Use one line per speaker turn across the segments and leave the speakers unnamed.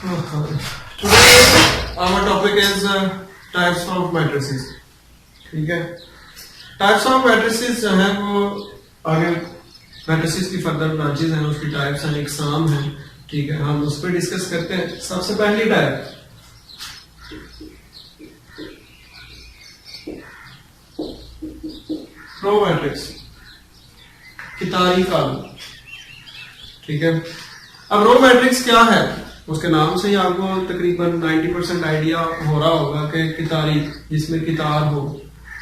Today our topic is types of matrices. ठीक है, types of matrices जो है वो आगे मैट्रिसेस की फर्दर ब्रांचेस हैं, उसकी टाइप्स हैं, एग्जाम है, ठीक है, हम उस पर डिस्कस करते हैं। सबसे पहली टाइप रो मैट्रिक्स, कितारी कॉलम। ठीक है, अब रो मैट्रिक्स क्या है, उसके नाम से ही आपको तकरीबन 90% आइडिया हो रहा होगा कि कितारी, जिसमें कितार हो।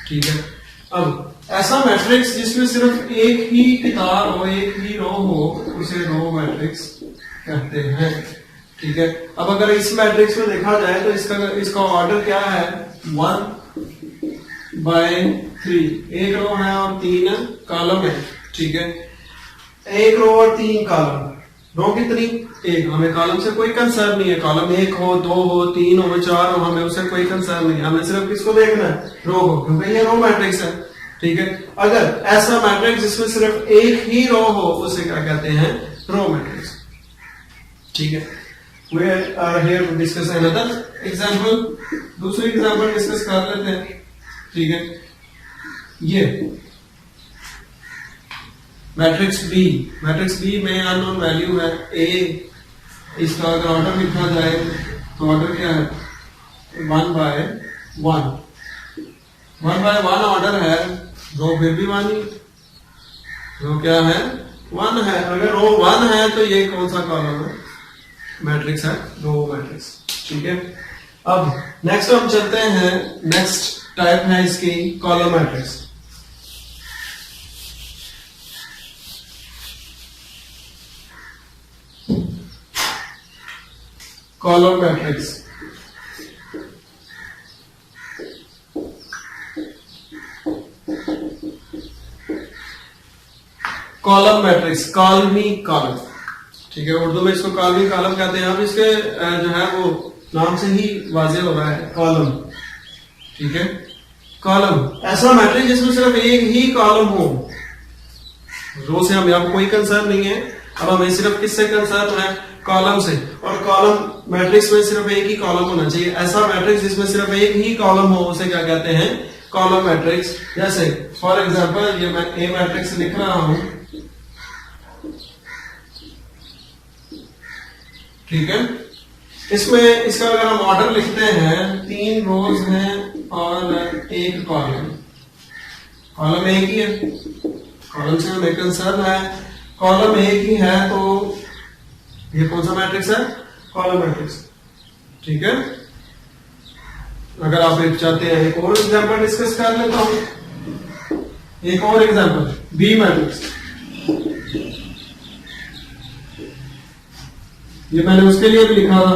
ठीक है, अब ऐसा मैट्रिक्स जिसमें सिर्फ एक ही कितार हो, एक ही रो हो, उसे रो मैट्रिक्स कहते हैं। ठीक है, अब अगर इस मैट्रिक्स में देखा जाए तो इसका ऑर्डर क्या है, 1/3, एक रो है और 3 कॉलम है। ठीक है, एक रो और 3 कॉलम, रो कितनी, एक, हमें कॉलम से कोई कंसर्न नहीं है, कॉलम 1 हो, 2 हो, 3 हो, 4 हो, हमें उससे कोई कंसर्न नहीं है, हमें सिर्फ किसको देखना है, रो को, क्योंकि ये रो मैट्रिक्स है। ठीक है, अगर ऐसा मैट्रिक्स जिसमें सिर्फ एक ही रो हो, उसे क्या कहते हैं, रो मैट्रिक्स। ठीक है, we are here to discuss another example, दूसरी एग्जांपल डिस्कस कर लेते हैं। ठीक है, ये मैट्रिक्स बी में अननोन वैल्यू है ए, इसका अगर ऑर्डर लिखा जाए तो ऑर्डर क्या है, 1/1, 1/1 ऑर्डर है, रो फिर भी 1 ही, रो क्या है, 1 है। अगर रो 1 है तो ये कौन सा कॉलम है, मैट्रिक्स है, रो मैट्रिक्स। ठीक है, अब नेक्स्ट हम चलते हैं, नेक्स्ट टाइप है इसकी column matrix. Column matrix, column matrix, call me column. ठीक है, उर्दू में इसको कॉलमी कॉलम कहते हैं। अब इसके जो है वो नाम से ही वाज़ेह हो रहा है, कॉलम। ठीक है, कॉलम ऐसा मैट्रिक्स जिसमें सिर्फ एक ही कॉलम हो, रो से हमें अब कोई कंसर्न नहीं है, अब हमें सिर्फ किससे कंसर्न है, कॉलम से, और कॉलम मैट्रिक्स में सिर्फ एक ही कॉलम होना चाहिए। ऐसा मैट्रिक्स जिसमें सिर्फ एक ही कॉलम हो, उसे क्या कहते हैं, कॉलम मैट्रिक्स। जैसे फॉर एग्जांपल ये मैं ए मैट्रिक्स लिख रहा हूं। ठीक है, इसमें इसका अगर हम ऑर्डर लिखते हैं, 3 रोज हैं और 1 कॉलम, कॉलम एक ही है, कॉलम से हमें कंसर्न है, कॉलम एक ही है, तो ये कौन सा मैट्रिक्स है, कॉलम मैट्रिक्स। ठीक है, अगर आप एक चाहते हैं एक और एग्जांपल डिस्कस कर लेता हूं, एक और एग्जांपल बी मैट्रिक्स। ये मैंने उसके लिए भी लिखा था,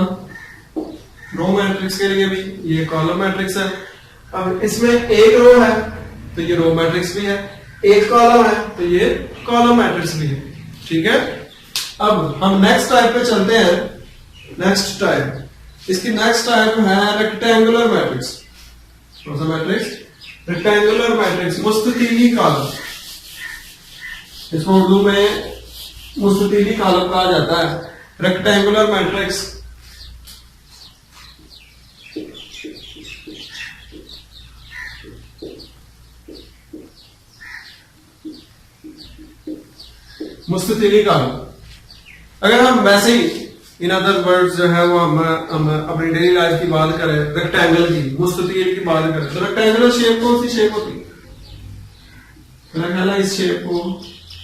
रो मैट्रिक्स के लिए भी, ये कॉलम मैट्रिक्स है। अब इसमें एक रो है तो ये रो मैट्रिक्स भी है, एक कॉलम है तो ये कॉलम मैट्रिक्स भी है। ठीक है, अब हम नेक्स्ट टाइप पे चलते हैं। नेक्स्ट टाइप, इसकी नेक्स्ट टाइप है रेक्टेंगुलर मैट्रिक्स। कौन सा मैट्रिक्स, रेक्टेंगुलर मैट्रिक्स, मुस्ततीली कॉलम। इसको उर्दू में मुस्ततीली कॉलम कहा जाता है, रेक्टेंगुलर मैट्रिक्स। मुस्ततीली कॉलम, अगर हम वैसे ही इन अदर वर्ड्स जो है वो हम अपनी डेली लाइफ की बात करें, रेक्टेंगल की, मुस्ततील की बात करें, तो रेक्टेंगुलर शेप कौन सी शेप होती है, मेरा ख्याल है इस शेप को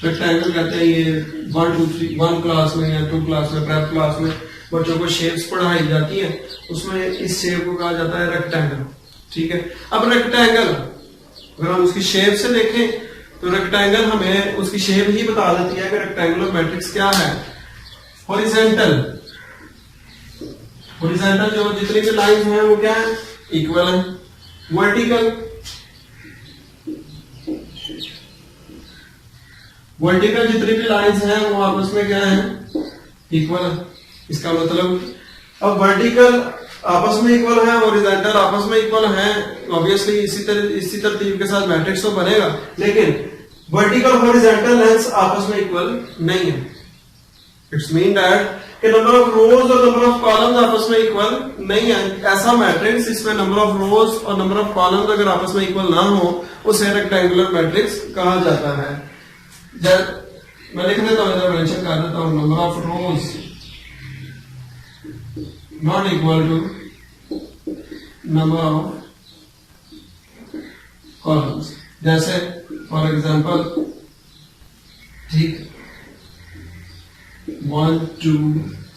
रेक्टेंगल कहते हैं। ये 1 2 3 1 क्लास में या 2 क्लास में, प्रेप क्लास में बच्चों को शेप्स पढ़ाई जाती है, उसमें इस शेप को कहा जाता है रेक्टेंगल। ठीक है, अब रेक्टेंगल अगर हम उसकी शेप से देखें तो रेक्टेंगल हमें उसकी शेप ही बता देती है कि रेक्टेंगुलर मैट्रिक्स क्या है। हॉरिजॉन्टल, हॉरिजॉन्टल जो जितनी भी लाइन है वो क्या है, इक्वल है। वर्टिकल, वर्टिकल जितनी भी लाइंस हैं वो आपस में क्या है, इक्वल है। इसका मतलब अब वर्टिकल आपस में इक्वल है, हॉरिजॉन्टल आपस में इक्वल है, ऑब्वियसली इसी तरतीब के साथ मैट्रिक्स तो बनेगा, लेकिन वर्टिकल हॉरिजॉन्टल लाइंस आपस में इक्वल नहीं है। इट्स मीन दैट कि नंबर ऑफ रोज और नंबर ऑफ कॉलम्स आपस में इक्वल नहीं है। ऐसा मैट्रिक्स इसमें नंबर ऑफ रोज और नंबर ऑफ कॉलम्स अगर आपस में इक्वल ना हो उसे रेक्टेंगुलर मैट्रिक्स कहा जाता है। मैं लिख देता हूं, इधर मेंशन कर देता हूं, number of rows not equal to number of columns. जैसे फॉर एग्जांपल, ठीक, 1 2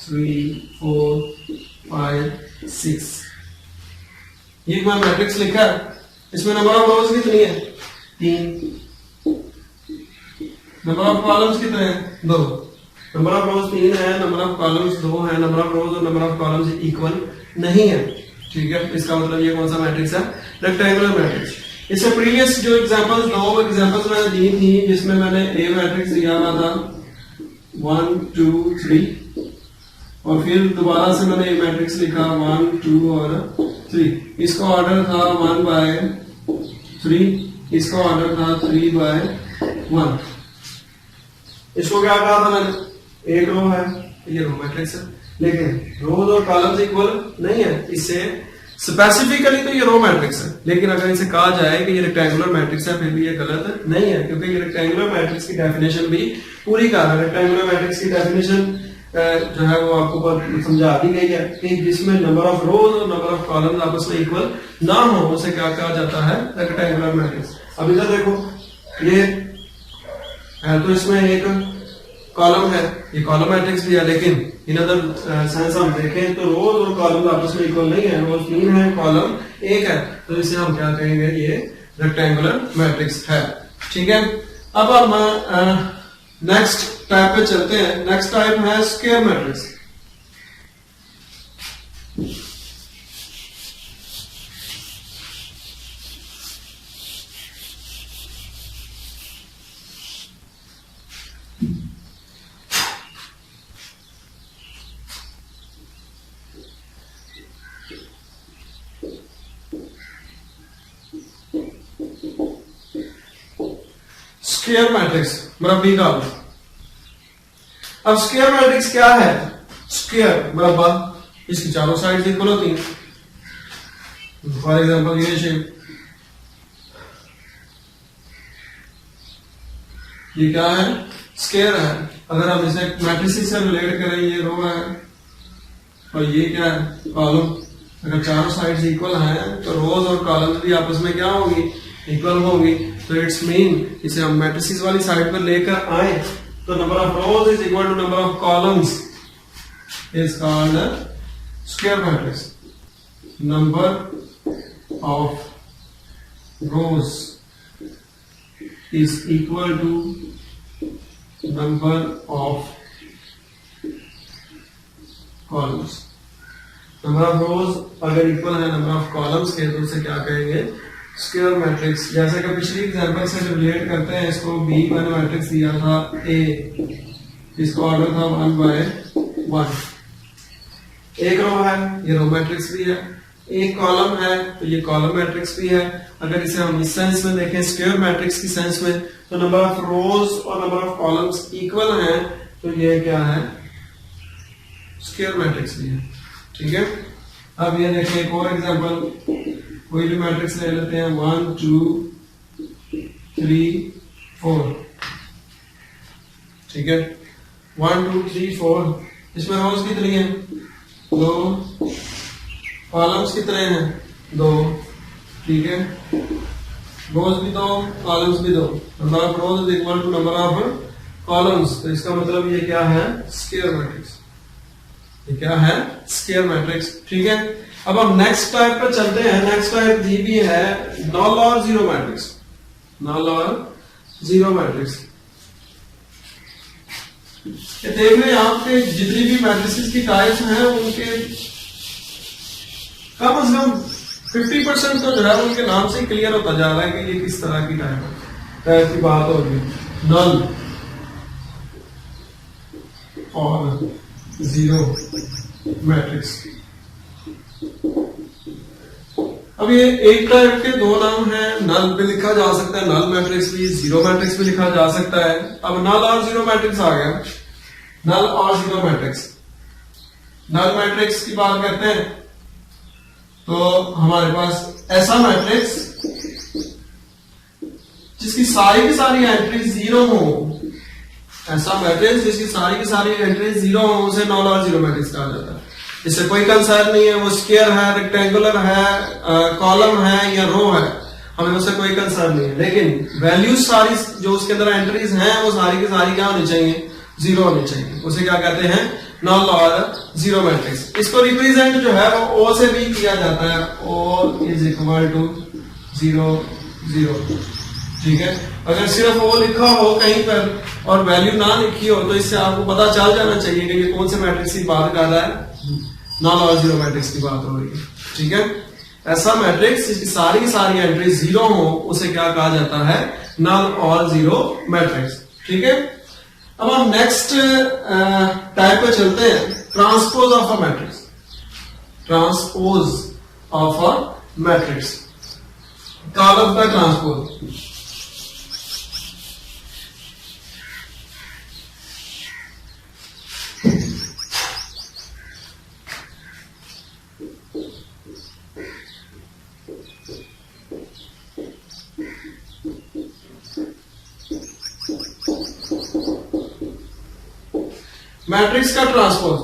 3 4 5 6 ये मैं मैट्रिक्स लिखा है, इसमें नंबर ऑफ रोज कितनी है? 3। नंबर ऑफ कॉलम्स कितने हैं? 2। नंबर ऑफ रोज 3 है, नंबर ऑफ कॉलम्स 2 है। नंबर ऑफ रोज और नंबर ऑफ कॉलम्स इक्वल नहीं है, ठीक है। इसका मतलब ये कौन सा मैट्रिक्स है? Rectangular matrix. इससे प्रीवियस जो एग्जांपल्स, 2 एग्जांपल्स मैंने दी थी जिसमें मैंने ए मैट्रिक्स दिया हुआ था 1 2 3 और फिर दोबारा से मैंने ए मैट्रिक्स लिखा 1 2 और 3। इसका ऑर्डर था 1 बाय 3, इसका ऑर्डर था 3 बाय 1। इसको क्या कहा था मैंने? एक रो है, ये रो मैट्रिक्स है, लेकिन रोज और कॉलम्स इक्वल नहीं है। इससे स्पेसिफिकली तो ये रो मैट्रिक्स है, लेकिन अगर इसे कहा जाए कि ये रेक्टेंगुलर मैट्रिक्स है फिर भी ये गलत नहीं है, क्योंकि ये रेक्टेंगुलर मैट्रिक्स की डेफिनेशन भी पूरी कर रहा है। रेक्टेंगुलर मैट्रिक्स की डेफिनेशन जो है वो आपको समझा दी गई है कि जिसमें नंबर ऑफ रोज और नंबर ऑफ कॉलम्स आपस में इक्वल ना हो उसे क्या कहा जाता है? Rectangular matrix. अब इधर देखो, ये है तो इसमें एक कॉलम है, ये कॉलम मैट्रिक्स भी है, लेकिन इन अदर सेंस हम देखें तो रोज और कॉलम आपस में इक्वल नहीं है। रोज 3 है, कॉलम 1 है, तो इसे हम क्या कहेंगे? ये रेक्टेंगुलर मैट्रिक्स है, ठीक है। अब हम नेक्स्ट टाइप पे चलते हैं। नेक्स्ट टाइप है स्क्वायर मैट्रिक्स। स्क्वायर मैट्रिक्स मुरब्बी का। अब स्क्वायर मैट्रिक्स क्या है? स्क्वायर मुरब्बा, इसकी चारों साइड इक्वल होती हैं। फॉर एग्जांपल ये शेप, ये क्या है? स्क्वायर है। अगर हम इसे मैट्रिसेस से रिलेट करें, ये रो है और ये क्या है? कॉलम। अगर चारों साइड्स इक्वल हैं तो रोज और कॉलम्स भी आपस में क्या होगी? इक्वल होगी। तो इट्स मीन इसे हम मैट्रिसेस वाली साइड पर लेकर आए तो number of rows is equal to number of columns is called square matrix. Number of rows is equal to number of columns. Number of rows अगर इक्वल है नंबर ऑफ कॉलम्स के तो उसे क्या कहेंगे? Square matrix. जैसे कि पिछली एग्जांपल से रिलेट करते हैं, इसको B1 मैट्रिक्स दिया था A, इसका ऑर्डर था 1 बाय 1। एक रो है, ये रो मैट्रिक्स भी है। एक कॉलम है तो ये कॉलम मैट्रिक्स भी है। अगर इसे हम इस सेंस में देखें, स्क्वायर मैट्रिक्स की सेंस में, तो नंबर ऑफ रोज और नंबर ऑफ कॉलम्स इक्वल हैं, तो ये क्या है? स्क्वायर मैट्रिक्स भी है, ठीक है। अब ये देखें एक और एग्जांपल, कोई भी मैट्रिक्स ले लेते हैं 1 2 3 4, ठीक है। 1 2 3 4, इसमें रोज कितनी है? 2। कॉलम्स कितने हैं? 2, ठीक है। रोज भी 2, कॉलम्स भी 2। Number of rows is equal to number of columns. तो इसका मतलब ये क्या है? Square matrix. ये क्या है? स्क्वायर मैट्रिक्स, ठीक है। अब हम नेक्स्ट टाइप पे चलते हैं। नेक्स्ट टाइप भी है नल और जीरो मैट्रिक्स। नल और जीरो मैट्रिक्स, ये देख रहे हैं आपके जितनी भी मैट्रिसेस की टाइप्स हैं उनके कम से कम 50% तो जो है उनके नाम से क्लियर होता जा रहा है कि ये किस तरह की टाइप की बात होगी। नल और जीरो मैट्रिक्स। अब ये एक टाइप के 2 नाम हैं। नल भी लिखा जा सकता है, नल मैट्रिक्स भी, जीरो मैट्रिक्स भी लिखा जा सकता है। अब नल और जीरो मैट्रिक्स आ गया। नल और जीरो मैट्रिक्स। नल मैट्रिक्स की बात करते हैं तो हमारे पास ऐसा मैट्रिक्स जिसकी सारी की सारी एंट्री जीरो हो, ऐसा मैट्रिक्स जिसकी सारी की सारी एंट्री जीरो हो, उसे नल और जीरो मैट्रिक्स कहा जाता है। इससे कोई कंसर्न नहीं है वो स्क्वायर है, रेक्टेंगुलर है, कॉलम है या रो है, हमें उससे कोई कंसर्न नहीं है। लेकिन वैल्यूज सारी जो उसके अंदर एंट्रीज हैं वो सारी की सारी क्या होनी चाहिए, जीरो होनी चाहिए। उसे क्या कहते हैं, नल और जीरो मैट्रिक्स। इसको रिप्रेजेंट जो है वो ओ से भी किया जाता है, ओ इज इक्वल टू 0 0। ठीक है, अगर सिर्फ ओ लिखा हो कहीं पर और वैल्यू ना लिखी हो तो इससे आपको पता चल जाना चाहिए कि ये कौन से मैट्रिक्स की बात कर रहा है, नल और जीरो मैट्रिक्स की बात हो रही है। ठीक है, ऐसा मैट्रिक्स जिसकी सारी की सारी एंट्री जीरो हो उसे क्या कहा जाता है, नल और जीरो मैट्रिक्स। ठीक है, अब हम नेक्स्ट टाइप पे चलते हैं, transpose of a matrix. Transpose of a matrix, column का ट्रांसपोज। मैट्रिक्स का ट्रांसपोज,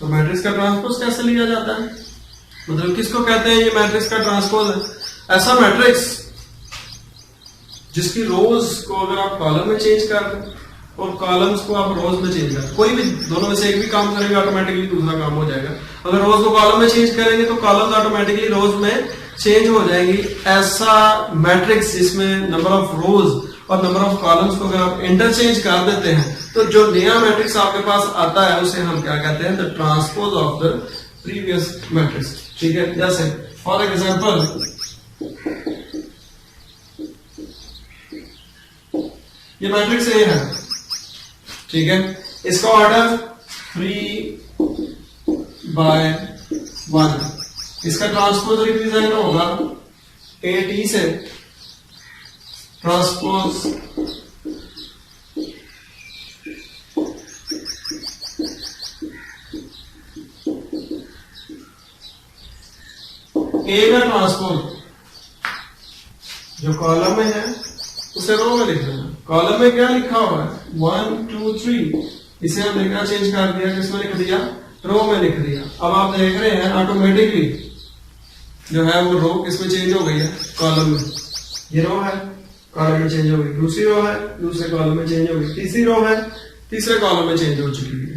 तो मैट्रिक्स का ट्रांसपोज कैसे लिया जाता है, मतलब किसको कहते हैं ये मैट्रिक्स का ट्रांसपोज है। ऐसा मैट्रिक्स जिसकी रोज को अगर आप कॉलम में चेंज कर दें और कॉलम्स को आप रोज में चेंज कर, कोई भी दोनों में से एक भी काम करेंगे ऑटोमेटिकली दूसरा काम हो जाएगा। अगर रोज को कॉलम में चेंज करेंगे तो कॉलम्स ऑटोमेटिकली रोज में चेंज हो जाएंगी। ऐसा मैट्रिक्स जिसमें नंबर ऑफ रोज और नंबर ऑफ कॉलम्स को अगर आप इंटरचेंज कर देते हैं तो जो नया मैट्रिक्स आपके पास आता है उसे हम क्या कहते हैं, the transpose of the previous matrix. ठीक है, जैसे फॉर एग्जांपल ये मैट्रिक्स ए है, ठीक है, इसका ऑर्डर 3/1, इसका ट्रांसपोज रिप्रेजेंट होगा ए टी से, ट्रांसपोज ए का ट्रांसपोज जो कॉलम में है उसे रो में लिख देना। कॉलम में क्या लिखा हुआ है, 1 2 3, इसे हमने क्या चेंज कर दिया, किसमें लिख दिया, रो में लिख दिया। अब आप देख रहे हैं ऑटोमेटिकली जो है वो रो किसमें चेंज हो गई है, कॉलम में। ये रो है, कॉलम में चेंज हो गई, दूसरी रो है, दूसरे कॉलम में चेंज हो गई, तीसरी रो है, तीसरे कॉलम में चेंज हो चुकी है।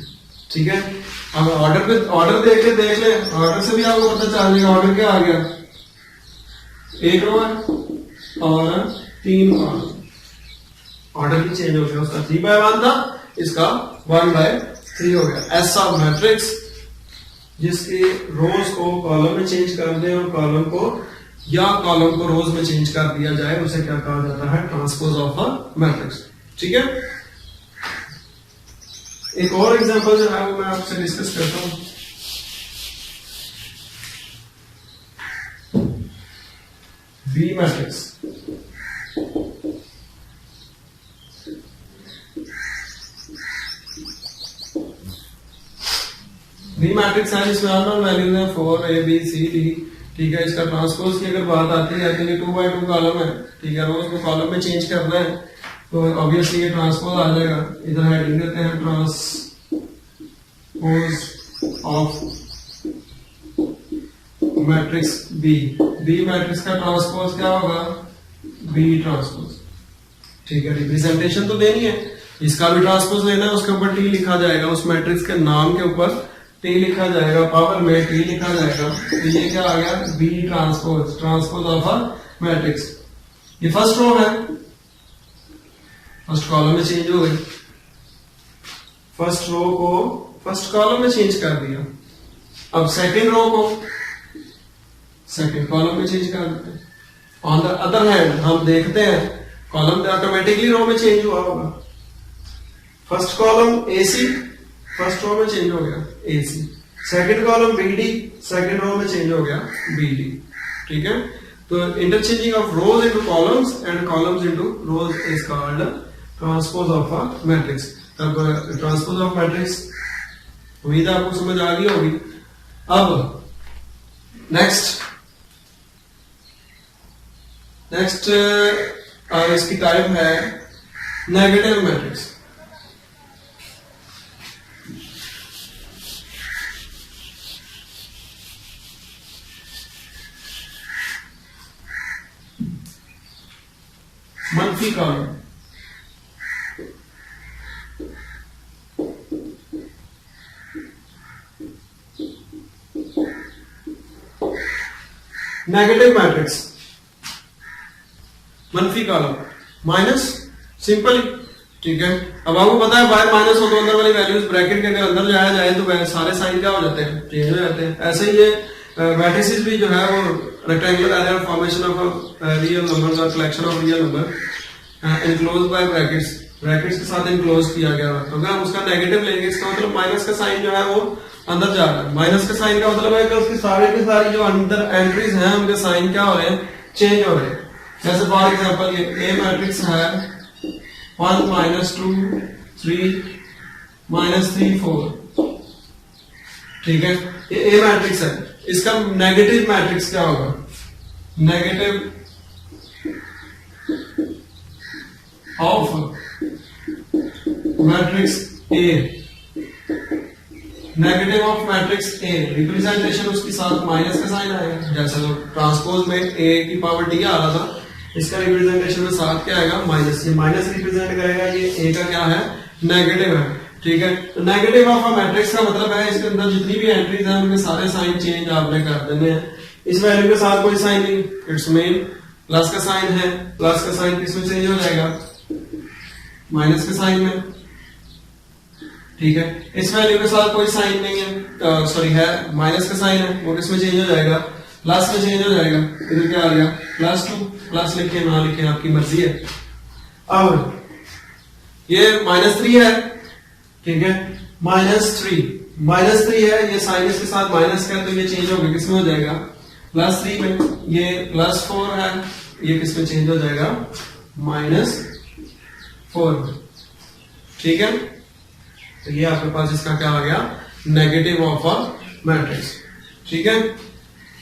ठीक है, अब ऑर्डर पे ऑर्डर देख ले, ऑर्डर से भी आपको पता चल जाएगा ऑर्डर क्या आ गया, एक रो है और 3 कॉलम, ऑर्डर भी चेंज हो गया, उसका 3/1 था, इसका 1/3 हो गया। ऐसा मैट्रिक्स जिसके रोज को कॉलम में चेंज कर दे और कॉलम को या कॉलम को रोज में चेंज कर दिया जाए उसे क्या कहा जाता है, ट्रांसपोज ऑफ अ मैट्रिक्स। ठीक है, एक और एग्जांपल जो है वो मैं आपसे डिस्कस करता हूं। बी मैट्रिक्स, बी मैट्रिक्स है जिसमें अननोन वैल्यूज है 4 A B C D। ठीक है, इसका ट्रांसपोज की अगर बात आती है तो ये 2/2 कॉलम है। ठीक है, रोज को कॉलम में चेंज करना है तो ऑब्वियसली ये ट्रांसपोज आ जाएगा। इधर हेडिंग देते हैं transpose of matrix B. B matrix का ट्रांसपोज क्या होगा, बी ट्रांसपोज। ठीक है, रिप्रेजेंटेशन तो देनी है, इसका भी ट्रांसपोज लेना है, उसके ऊपर टी लिखा जाएगा, उस मैट्रिक्स के नाम के ऊपर टी लिखा जाएगा, पावर में टी लिखा जाएगा। तो ये क्या आ गया, B transpose, transpose of a matrix. ये फर्स्ट रो है, फर्स्ट कॉलम में चेंज हो गई, फर्स्ट रो को फर्स्ट कॉलम में चेंज कर दिया। अब सेकंड रो को सेकंड कॉलम में चेंज कर देते हैं। ऑन द अदर हैंड हम देखते हैं कॉलम तो ऑटोमेटिकली रो में चेंज हुआ होगा। First column AC, first row में चेंज हो गया AC, second column BD, second row में चेंज हो गया बीडी। ठीक है, तो interchanging of rows into columns and columns into rows is called transpose of a matrix. अब ट्रांसपोज ऑफ मैट्रिक्स, उम्मीद है आपको समझ आ गई होगी। अब नेक्स्ट इसकी टाइप है नेगेटिव मैट्रिक्स। मंफी कॉलम, नेगेटिव मैट्रिक्स मंफी कॉलम माइनस, सिंपल, ठीक है। अब आपको पता है बाहर माइनस हो तो अंदर वाली वैल्यूज ब्रैकेट के अगर अंदर जाया जाए तो सारे साइन क्या हो जाते हैं, चेंज हो जाते हैं। ऐसे ही ये मैट्रिसेस भी जो है वो rectangular area formation of real numbers और collection of real number enclose by brackets, brackets के साथ इनक्लोज किया गया है। तो अगर हम उसका नेगेटिव लेंगे इसका मतलब माइनस का साइन जो है वो अंदर जा रहा है। माइनस का साइन का मतलब है कि उसकी सारी की सारी जो अंदर एंट्रीज हैं उनके साइन क्या हो रहे हैं, चेंज हो रहे हैं। जैसे फॉर एग्जांपल ये ए मैट्रिक्स है 1 -2 3 -3 4, ठीक है, ये ए मैट्रिक्स है। इसका नेगेटिव मैट्रिक्स क्या होगा, negative of matrix A, negative of matrix a representation उसके साथ माइनस का साइन आएगा। जैसे तो ट्रांसपोज में ए की पावर डी आ रहा था, इसका रिप्रेजेंटेशन में साथ क्या आएगा, माइनस। ये माइनस रिप्रेजेंट करेगा, ये ए का क्या है, नेगेटिव है, ठीक है। तो नेगेटिव ऑफ अ मैट्रिक्स का मतलब है इसके अंदर जितनी भी एंट्रीज हैं उनके सारे साइन चेंज आपने कर देने हैं। इस वैल्यू के साथ कोई साइन नहीं, इट्स मेन प्लस का साइन है, प्लस का साइन किसमें चेंज हो जाएगा, माइनस के साइन में, ठीक है। इस वैल्यू के साथ कोई साइन नहीं है, सॉरी है माइनस का साइन है, वो किसमें चेंज हो जाएगा, प्लस में चेंज हो जाएगा। इधर क्या आ गया, +2, प्लस लिखे ना लिखे आपकी मर्जी है। अब ये -3 है, ठीक है, -3 है, ये साइन इसके साथ माइनस का, तो ये चेंज होगा किसमें हो जाएगा, +3 में। ये +4 है, ये किसमें चेंज हो जाएगा, -4 में, ठीक है। तो ये आपके पास इसका क्या आ गया, नेगेटिव ऑफ अ मैट्रिक्स, ठीक है,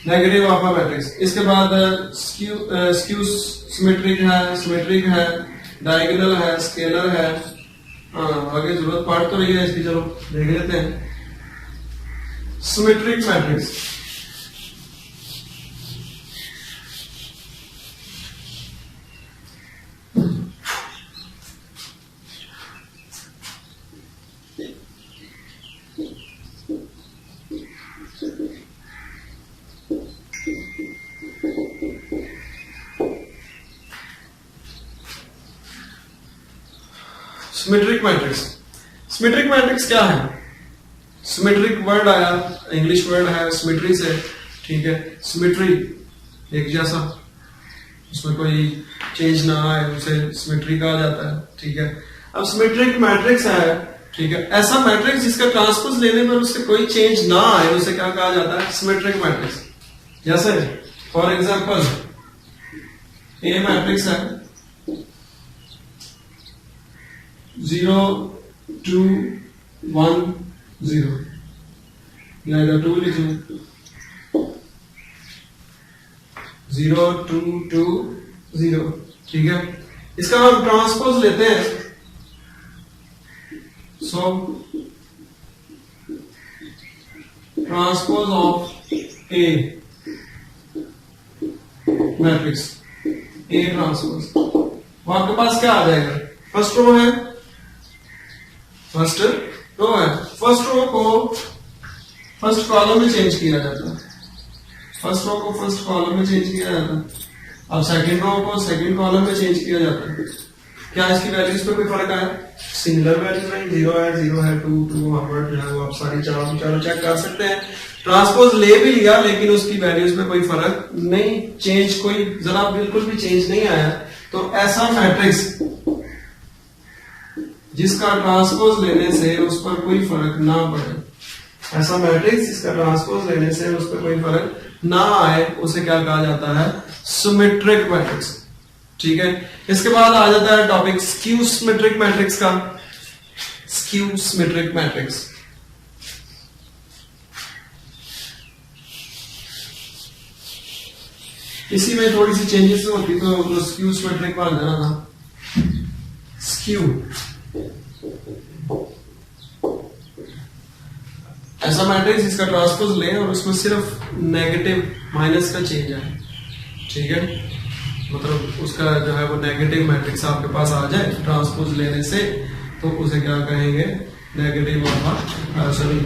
नेगेटिव ऑफ अ मैट्रिक्स। इसके बाद स्क्यू सिमेट्रिक है, डायगोनल है, स्केलर है। आगे जरूरत पड़ तो रही है इसकी, चलो देख लेते हैं। Symmetric matrix, symmetric matrix, symmetric matrix क्या है, सिमेट्रिक वर्ड आया, इंग्लिश वर्ड है सिमेट्री से, ठीक है। सिमेट्री एक जैसा, उसमें कोई चेंज ना आए उसे सिमेट्री कहा जाता है, ठीक है। अब सिमेट्रिक मैट्रिक्स है, ठीक है, ऐसा मैट्रिक्स जिसका ट्रांसपोज लेने पर उससे कोई चेंज ना आए उसे क्या कहा जाता है, सिमेट्रिक मैट्रिक्स। जैसे फॉर एग्जांपल ए मैट्रिक्स है 0 2 1 0, या 2 लिख लो, 0 2 2 0, ठीक है। इसका हम ट्रांसपोज लेते हैं, so transpose of a matrix, A transpose, वो आपके पास क्या आ जाएगा, फर्स्ट रो है, फर्स्ट रो है, फर्स्ट रो को फर्स्ट कॉलम में चेंज किया जाता है, फर्स्ट रो को फर्स्ट कॉलम में चेंज किया जाता है। अब सेकंड रो को सेकंड कॉलम में चेंज किया जाता है। क्या इसकी वैल्यूज पे कोई फर्क आया, सिंगुलर वैल्यू नहीं, 0 है 0 है 2 2 जो है वो आप सारी चारों चेक कर सकते हैं। ट्रांसपोज ले भी लिया लेकिन उसकी वैल्यूज में कोई फर्क नहीं, चेंज कोई जरा बिल्कुल भी चेंज नहीं आया। तो ऐसा मैट्रिक्स जिसका ट्रांसपोज लेने से उस पर कोई फर्क ना पड़े, ऐसा मैट्रिक्स जिसका ट्रांसपोज लेने से उस पर कोई फर्क ना आए, उसे क्या कहा जाता है, सिमेट्रिक मैट्रिक्स, ठीक है। इसके बाद आ जाता है टॉपिक स्क्यू सिमेट्रिक मैट्रिक्स का। Skew symmetric matrix. इसी में थोड़ी सी चेंजेस होती तो स्क्यू सिमेट्रिक बन जाना था। स्क्यू ऐसा मैट्रिक्स जिसका ट्रांसपोज लें और उसमें सिर्फ नेगेटिव माइनस का चेंज आए, ठीक है, मतलब उसका जो है वो नेगेटिव मैट्रिक्स आपके पास आ जाए ट्रांसपोज लेने से, तो उसे क्या कहेंगे, negative sorry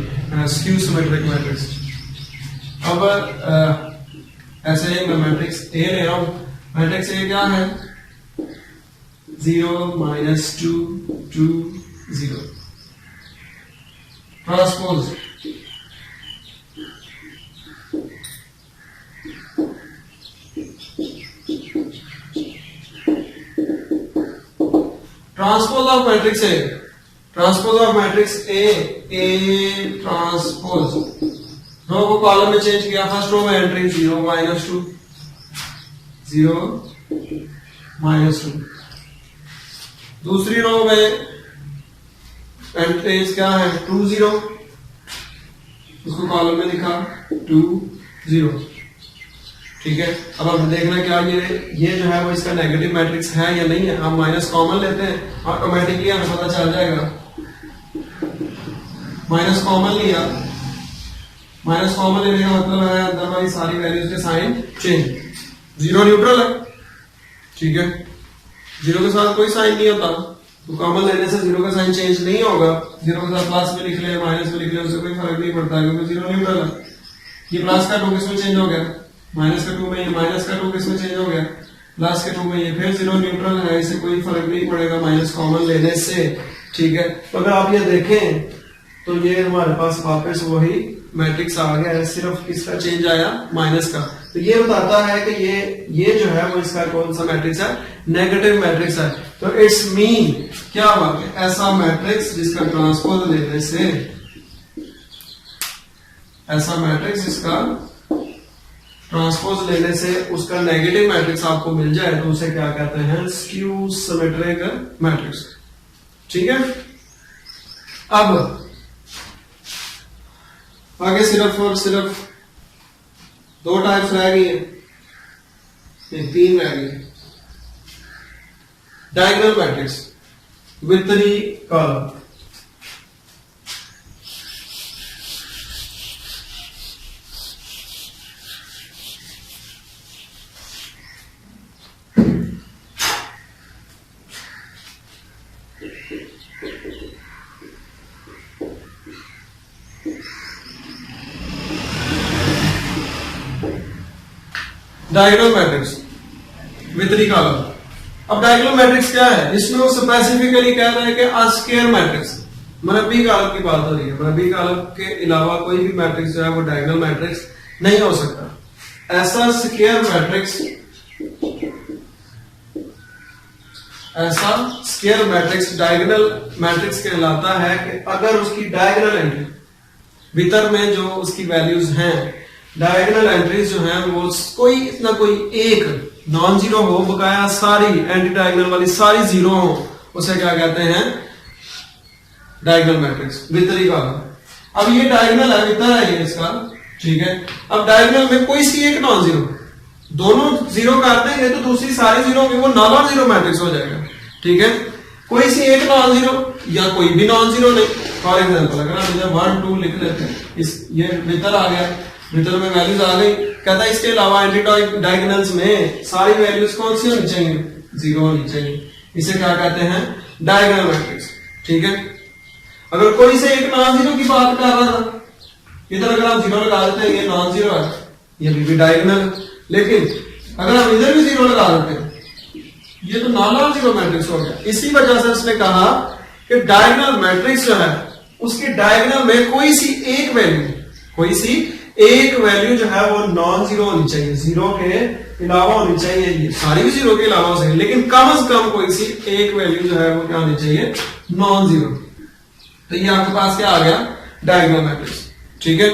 skew symmetric matrix. अब ऐसे ही मैं मैट्रिक्स ए ले रहा हूं। मैट्रिक्स ए क्या है, 0 -2 2 0 transpose transpose of matrix A, transpose of matrix A transpose. Row को कॉलम में चेंज किया, फर्स्ट रो में एंट्री 0 -2 0 -2, दूसरी रो में एंट्रीज क्या है 2 0, उसको कॉलम में लिखा 2 0, ठीक है। अब हम देखना क्या ये जो है वो इसका नेगेटिव मैट्रिक्स है या नहीं है। हम माइनस कॉमन लेते हैं, ऑटोमेटिकली हमें पता चल जाएगा। माइनस कॉमन लिया, माइनस कॉमन लेने का मतलब है अंदर वाली सारी वैल्यूज के साइन चेंज। 0 न्यूट्रल है, ठीक है, 0 के साथ कोई साइन नहीं होता, तो कॉमन लेने से 0 का साइन चेंज नहीं होगा। 0 के साथ प्लस में लिख ले माइनस में लिख ले, उससे कोई फर्क नहीं पड़ता क्योंकि 0 न्यूट्रल है। ये प्लस का 2 किसमें चेंज हो गया, माइनस का 2 में, ये माइनस का 2 किसमें चेंज हो गया, प्लस के 2 में, ये फिर 0 न्यूट्रल है, इससे कोई फर्क नहीं पड़ेगा माइनस कॉमन लेने से, ठीक है। तो अगर आप ये देखें तो ये हमारे पास वापस वही मैट्रिक्स आ गया है, सिर्फ इसका चेंज आया माइनस का। तो ये बताता है कि ये जो है वो इसका कौन सा मैट्रिक्स है, नेगेटिव मैट्रिक्स है। तो इट्स मीन क्या हुआ कि ऐसा मैट्रिक्स जिसका ट्रांसपोज लेने से, ऐसा मैट्रिक्स जिसका ट्रांसपोज लेने से उसका नेगेटिव मैट्रिक्स आपको मिल जाए तो उसे क्या कहते हैं, स्क्यू सिमेट्रिक मैट्रिक्स, ठीक है। अब आगे सिर्फ और सिर्फ 2 टाइप्स रह गई है, 3 रह गई। Diagonal matrix with 3 column. Diagonal matrix with 3 column. अब डायगोनल मैट्रिक्स क्या है, इसमें वो स्पेसिफिकली कह रहा है कि अस्क्वायर मैट्रिक्स, मरबी कॉलम की बात हो रही है, मरबी कॉलम के अलावा कोई भी मैट्रिक्स जो है वो डायगोनल मैट्रिक्स नहीं हो सकता। ऐसा स्क्वायर मैट्रिक्स, ऐसा स्क्वायर मैट्रिक्स डायगोनल मैट्रिक्स कहलाता है कि अगर उसकी डायगोनल एंट्री भीतर में जो उसकी वैल्यूज हैं, डायगोनल एंट्रीज जो हैं वो कोई ना कोई एक नॉन जीरो हो, बकाया सारी एंटी डायगोनल वाली सारी जीरो हो, उसे क्या कहते हैं, डायगोनल मैट्रिक्स विद 3 कॉलम। अब ये डायगोनल है, भीतर है ये इसका, ठीक है। अब डायगोनल में कोई सी एक नॉन जीरो, दोनों जीरो कर देंगे तो दूसरी सारी जीरो होगी, वो नॉन जीरो मैट्रिक्स हो जाएगा, ठीक है। कोई सी एक नॉन जीरो या कोई भी नॉन जीरो नहीं। फॉर एग्जाम्पल अगर हम 1 2 लिख लेते हैं, इस ये भीतर आ गया, भीतर में वैल्यूज आ गई, कहता है इसके अलावा एंटी डायगोनल्स में सारी वैल्यूज कौन सी होनी चाहिए, 0 होनी चाहिए। इसे क्या कहते हैं, डायगोनल मैट्रिक्स, ठीक है। अगर कोई से एक नॉन जीरो की बात कर रहा था, इधर अगर आप 0 लगा देते हैं ये नॉन जीरो है, ये भी डायगोनल। लेकिन अगर हम इधर भी 0 लगा देते हैं ये तो नॉन जीरो मैट्रिक्स हो गया। इसी वजह से उसने कहा कि डायगोनल मैट्रिक्स जो है उसके डायगोनल में कोई सी एक वैल्यू, कोई सी एक वैल्यू जो है वो नॉन जीरो होनी चाहिए, 0 के अलावा होनी चाहिए, ये सारी भी 0 के अलावा हो सकती, लेकिन कम से कम कोई सी एक वैल्यू जो है वो क्या होनी चाहिए, नॉन जीरो। तो ये आपके पास क्या आ गया, डायगोनल मैट्रिक्स, ठीक है।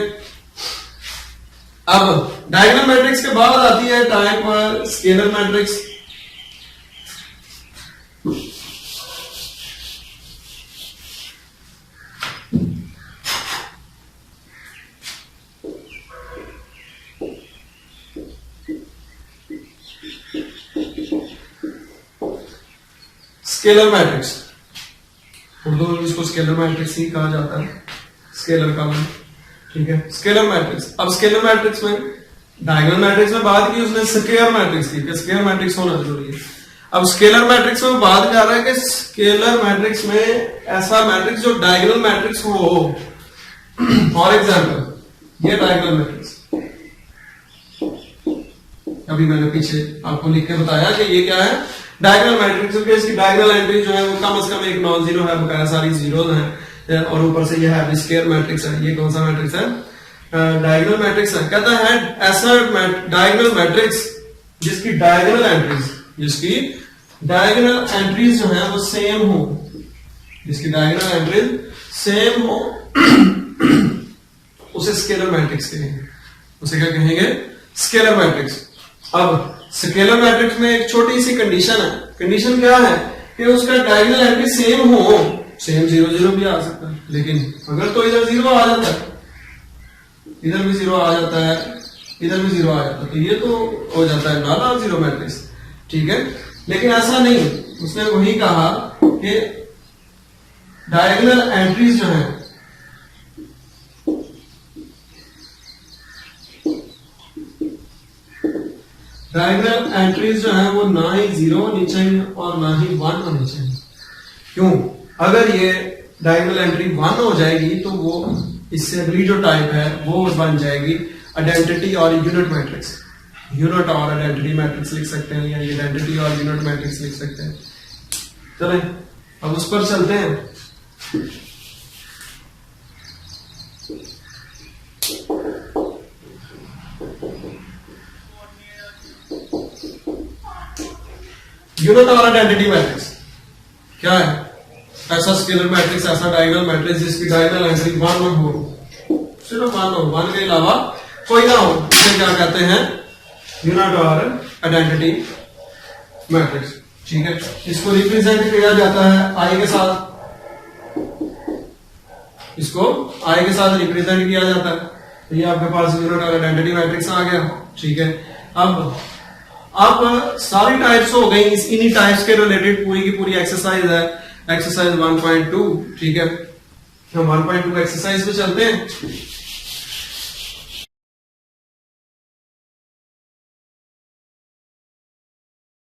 अब डायगोनल मैट्रिक्स के बाद आती है type scalar matrix. Scalar matrix, Urdu में इसको स्केलर मैट्रिक्स ही कहा जाता है, स्केलर कॉलम, ठीक है। स्केलर मैट्रिक्स, अब स्केलर मैट्रिक्स में डायगोनल मैट्रिक्स में बात की उसने, स्क्वायर मैट्रिक्स की कि स्क्वायर मैट्रिक्स होना जरूरी है। अब स्केलर मैट्रिक्स में बात कर रहा है कि स्केलर मैट्रिक्स में ऐसा मैट्रिक्स जो डायगोनल मैट्रिक्स हो। फॉर एग्जांपल ये डायगोनल मैट्रिक्स, अभी मैंने पीछे आपको लिख के बताया कि ये क्या है, डायगोनल मैट्रिक्स, क्योंकि इसकी डायगोनल एंट्री जो है वो कम से कम एक नॉन जीरो है, बकाया सारी जीरोज हैं, और ऊपर से ये है स्क्वायर मैट्रिक्स है। ये कौन सा मैट्रिक्स है? डायगोनल मैट्रिक्स है। कहता है ऐसा डायगोनल मैट्रिक्स जिसकी डायगोनल एंट्रीज जो है वो सेम हो, जिसकी डायगोनल एंट्रीज सेम हो, उसे स्केलर मैट्रिक्स कहेंगे। उसे क्या कहेंगे? Scalar matrix. अब स्केलर मैट्रिक्स में एक छोटी सी कंडीशन है। कंडीशन क्या है कि उसका डायगोनल एंट्री सेम हो, सेम 0 0 भी आ सकता है, लेकिन अगर तो इधर 0 आ जाता है, इधर भी 0 आ जाता है, इधर भी 0 आ जाता है, तो ये तो हो जाता है नॉन जीरो मैट्रिक्स, ठीक है। लेकिन ऐसा नहीं, उसने वही कहा कि डायगोनल एंट्रीज जो है डायगोनल एंट्रीज जो है वो ना ही 0 होनी चाहिए और ना ही 1 होनी चाहिए। क्यों? अगर ये डायगोनल एंट्री 1 हो जाएगी तो वो इससे अगली जो टाइप है वो बन जाएगी आइडेंटिटी और यूनिट मैट्रिक्स। यूनिट और आइडेंटिटी मैट्रिक्स लिख सकते हैं, या आइडेंटिटी और यूनिट मैट्रिक्स लिख सकते हैं। चलें अब उस पर चलते हैं। यूनिट और आइडेंटिटी मैट्रिक्स क्या है? ऐसा स्केलर मैट्रिक्स, ऐसा डायगोनल मैट्रिक्स जिसकी डायगोनल एंट्री 1 हो, सिर्फ 1 हो, 1 के अलावा कोई ना हो, इसे क्या कहते हैं? यूनिट और आइडेंटिटी मैट्रिक्स, ठीक है। इसको रिप्रेजेंट किया जाता है आई के साथ, इसको आई के साथ रिप्रेजेंट किया जाता है। तो ये आपके पास यूनिट और आइडेंटिटी मैट्रिक्स आ गया, ठीक है। अब सारी टाइप्स हो गई, इन्हीं टाइप्स के रिलेटेड पूरी की पूरी एक्सरसाइज है, एक्सरसाइज 1.2, ठीक है। हम 1.2 एक्सरसाइज पे चलते हैं।